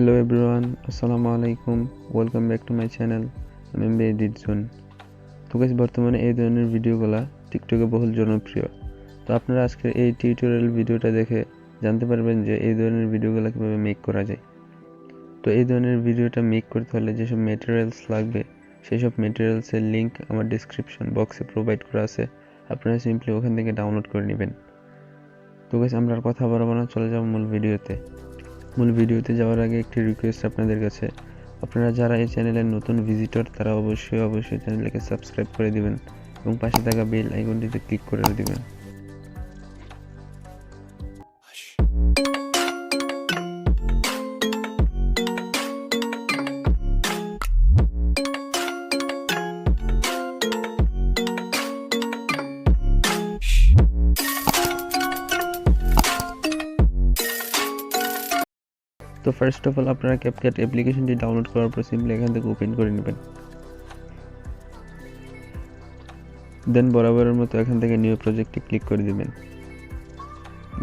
Hello everyone, Asslamualaikum. Welcome back to my channel M.M.B Edit Zone. তো guys বর্তমানে এই ধরনের ভিডিওগুলো টিকটকে বহুল জনপ্রিয়। তো আপনারা আজকের এই টিউটোরিয়াল ভিডিওটা দেখে জানতে পারবেন যে এই ধরনের ভিডিওগুলো কিভাবে মেক করা যায়। তো এই ধরনের ভিডিওটা মেক করতে হলে যেসব ম্যাটেরিয়ালস লাগবে সেই সব ম্যাটেরিয়ালসের লিংক আমার ডেসক্রিপশন বক্সে প্রোভাইড করা আছে। আপনারা সিম্পলি ওখান থেকে ডাউনলোড করে নেবেন। তো গাইস আমরা আর কথা বাড়াবো না, চলে যাব মূল ভিডিওতে যাওয়ার আগে একটি রিকোয়েস্ট আপনাদের কাছে, আপনারা যারা এই চ্যানেলের নতুন ভিজিটর তারা অবশ্যই চ্যানেলকে সাবস্ক্রাইব করে দিবেন এবং পাশে থাকা বেল আইকনটিতে ক্লিক করে দিবেন। তো ফার্স্ট অফ অল আপনারা ক্যাপকাট অ্যাপ্লিকেশনটি ডাউনলোড করার পর সিম্পলি এখান থেকে ওপেন করে নেবেন। দেন বরাবরের মতো এখান থেকে নিউ প্রজেক্টে ক্লিক করে দিবেন।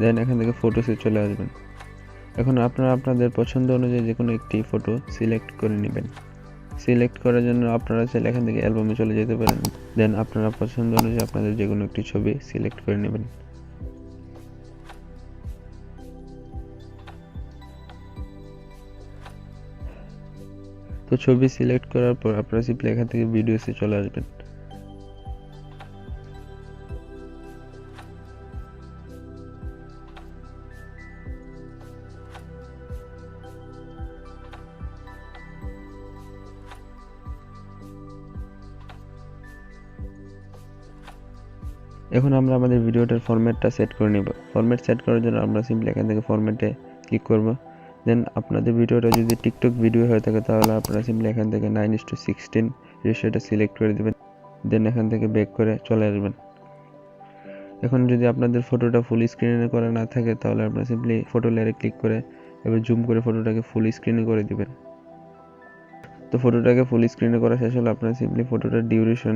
দেন এখান থেকে ফটোসে চলে আসবেন। এখন আপনারা আপনাদের পছন্দ অনুযায়ী যে কোনো একটি ফটো সিলেক্ট করে নেবেন। সিলেক্ট করার জন্য আপনারা চাইলে এখান থেকে অ্যালবামে চলে যেতে পারেন। দেন আপনারা পছন্দ অনুযায়ী আপনাদের যে কোনো একটি ছবি সিলেক্ট করে নেবেন। তো ছবি সিলেক্ট করার পর আপনারা সিম্পলি এখান থেকে ভিডিওসে চলে আসবেন। এখন আমরা আমাদের ভিডিওটার ফরম্যাটটা সেট করে নেব। ফরম্যাট সেট করার জন্য আমরা সিম্পলি এখান থেকে ফরম্যাটে ক্লিক করব। দেন আপনাদের ভিডিওটা যদি টিকটক ভিডিও হয়ে থাকে তাহলে আপনারা সিম্পলি এখান থেকে 9:16 রেশিওটা সিলেক্ট করে দিবেন। দেন এখান থেকে ব্যাক করে চলে আসবেন। এখন যদি আপনাদের ফটোটা ফুল স্ক্রিনে করা না থাকে তাহলে আপনারা সিম্পলি ফটো লেয়ারে ক্লিক করে এবার জুম করে ফটোটাকে ফুল স্ক্রিনে করে দিবেন। তো ফটোটাকে ফুল স্ক্রিনে করা শেষ হলে আপনারা সিম্পলি ফটোটার ডিউরেশন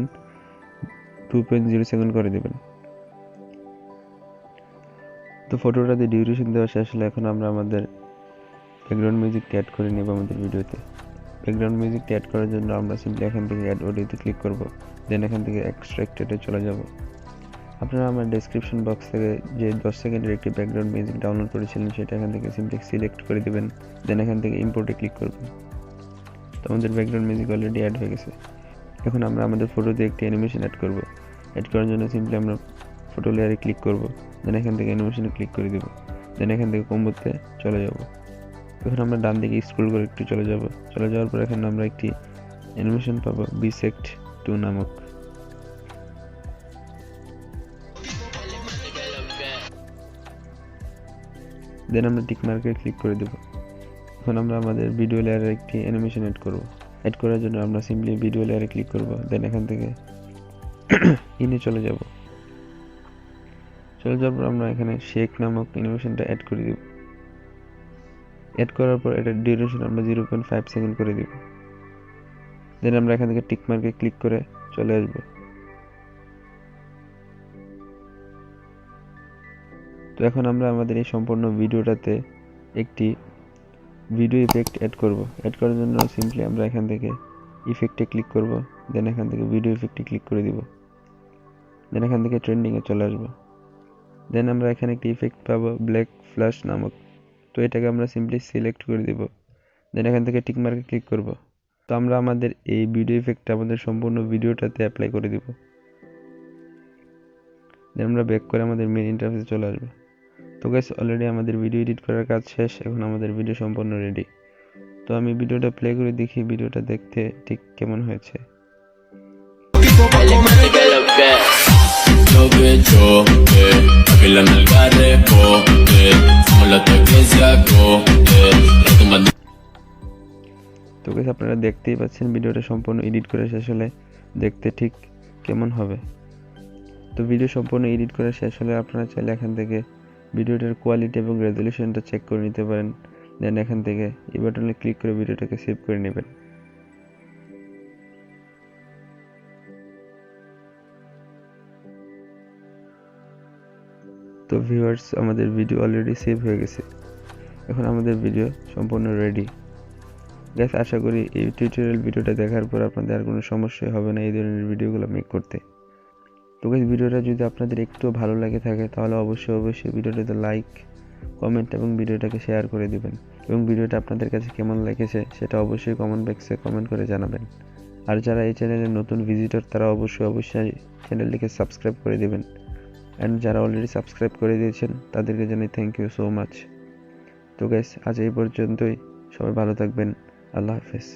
2.0 সেকেন্ড করে দিবেন। তো ফটোটাতে ডিউরেশন দেওয়া শেষ হলে এখন আমরা আমাদের ব্যাকগ্রাউন্ড মিউজিকটা অ্যাড করে নেব আমাদের ভিডিওতে। ব্যাকগ্রাউন্ড মিউজিকটা অ্যাড করার জন্য আমরা সিম্পলি এখান থেকে অ্যাড অডিওতে ক্লিক করব। দেন এখান থেকে এক্সট্রাক্টেডে চলে যাব। আপনারা আমার ডেসক্রিপশন বক্স থেকে যে 10 সেকেন্ডের একটি ব্যাকগ্রাউন্ড মিউজিক ডাউনলোড করেছিলেন সেটা এখান থেকে সিম্পলি সিলেক্ট করে দিবেন। দেন এখান থেকে ইম্পোর্টে ক্লিক করবেন। তো আমাদের ব্যাকগ্রাউন্ড মিউজিক অলরেডি অ্যাড হয়ে গেছে। এখন আমরা আমাদের ফটোতে একটি অ্যানিমেশন অ্যাড করব। অ্যাড করার জন্য সিম্পলি আমরা ফটো লেয়ারে ক্লিক করব। দেন এখান থেকে অ্যানিমেশনে ক্লিক করে দেব। দেন এখান থেকে কম্বোতে চলে যাব। এখন আমরা ডান দিকে স্ক্রল করে একটু চলে যাওয়ার পর এখানে আমরা একটি অ্যানিমেশন পাবো বিসেক্ট 2 নামক। দেন আমরা টিক মার্কে ক্লিক করে দেব। এখন আমরা আমাদের ভিডিও লেয়ারে একটি অ্যানিমেশন অ্যাড করব। অ্যাড করার জন্য আমরা সিম্পলি ভিডিও লেয়ারে ক্লিক করব। দেন এখান থেকে ইনে চলে যাওয়ার পর আমরা এখানে শেক নামক অ্যানিমেশনটা অ্যাড করে দেব। অ্যাড করার পর এটার ডিউরেশন আমরা 0.5 সেকেন্ড করে দেব। দেন আমরা এখান থেকে টিক মার্কে ক্লিক করে চলে আসব। তো এখন আমরা আমাদের এই সম্পূর্ণ ভিডিওটাতে একটি ভিডিও ইফেক্ট অ্যাড করব। অ্যাড করার জন্য সিম্পলি আমরা এখান থেকে ইফেক্টে ক্লিক করব। দেন এখান থেকে ভিডিও ইফেক্টে ক্লিক করে দিব। দেন এখান থেকে ট্রেন্ডিংয়ে চলে আসব। দেন আমরা এখানে একটি ইফেক্ট পাবো ব্ল্যাক ফ্ল্যাশ নামক। তো এটাকে আমরা সিম্পলি সিলেক্ট করে দিব। দেন এখান থেকে টিক মার্কে ক্লিক করব। তো আমরা আমাদের এই ভিডিও ইফেক্টটা আমাদের সম্পূর্ণ ভিডিওটাতে অ্যাপ্লাই করে দিব। দেন আমরা ব্যাক করে আমাদের মেইন ইন্টারফেসে চলে আসব। তো গাইস অলরেডি আমাদের ভিডিও এডিট করার কাজ শেষ। এখন আমাদের ভিডিও সম্পূর্ণ রেডি। তো আমি ভিডিওটা প্লে করে দেখি ভিডিওটা দেখতে ঠিক কেমন হয়েছে। তো গাইস আপনারা দেখতেই পাচ্ছেন ভিডিওটা সম্পূর্ণ এডিট করে শেষ হলে দেখতে ঠিক কেমন হবে। তো ভিডিও সম্পূর্ণ এডিট করে শেষ হলে আপনারা চাইলে এখান থেকে ভিডিওটার কোয়ালিটি এবং রেজোলিউশনটা চেক করে নিতে পারেন। দেন এখান থেকে এই বাটনে ক্লিক করে ভিডিওটাকে সেভ করে নেবেন। তো ভিউয়ার্স আমাদের ভিডিও অলরেডি সেভ হয়ে গেছে। এখন আমাদের ভিডিও সম্পূর্ণ রেডি। গাইস আশা করি এই টিউটোরিয়াল ভিডিওটা দেখার পর আপনাদের আর কোনো সমস্যা হবে না এই ধরনের ভিডিওগুলো মেক করতে। তো গাইস ভিডিওটা যদি আপনাদের একটু ভালো লাগে থাকে তাহলে অবশ্যই ভিডিওটাতে লাইক, কমেন্ট এবং ভিডিওটাকে শেয়ার করে দিবেন এবং ভিডিওটা আপনাদের কাছে কেমন লেগেছে সেটা অবশ্যই কমেন্ট বক্সে কমেন্ট করে জানাবেন। আর যারা এই চ্যানেলের নতুন ভিজিটর তারা অবশ্যই চ্যানেলটিকে সাবস্ক্রাইব করে দিবেন। এন্ড যারা অলরেডি সাবস্ক্রাইব করে দিয়েছেন তাদেরকে জানাই থ্যাংক ইউ সো মাচ। তো গাইস আজ এই পর্যন্তই, সবাই ভালো থাকবেন, আল্লাহ হাফেজ।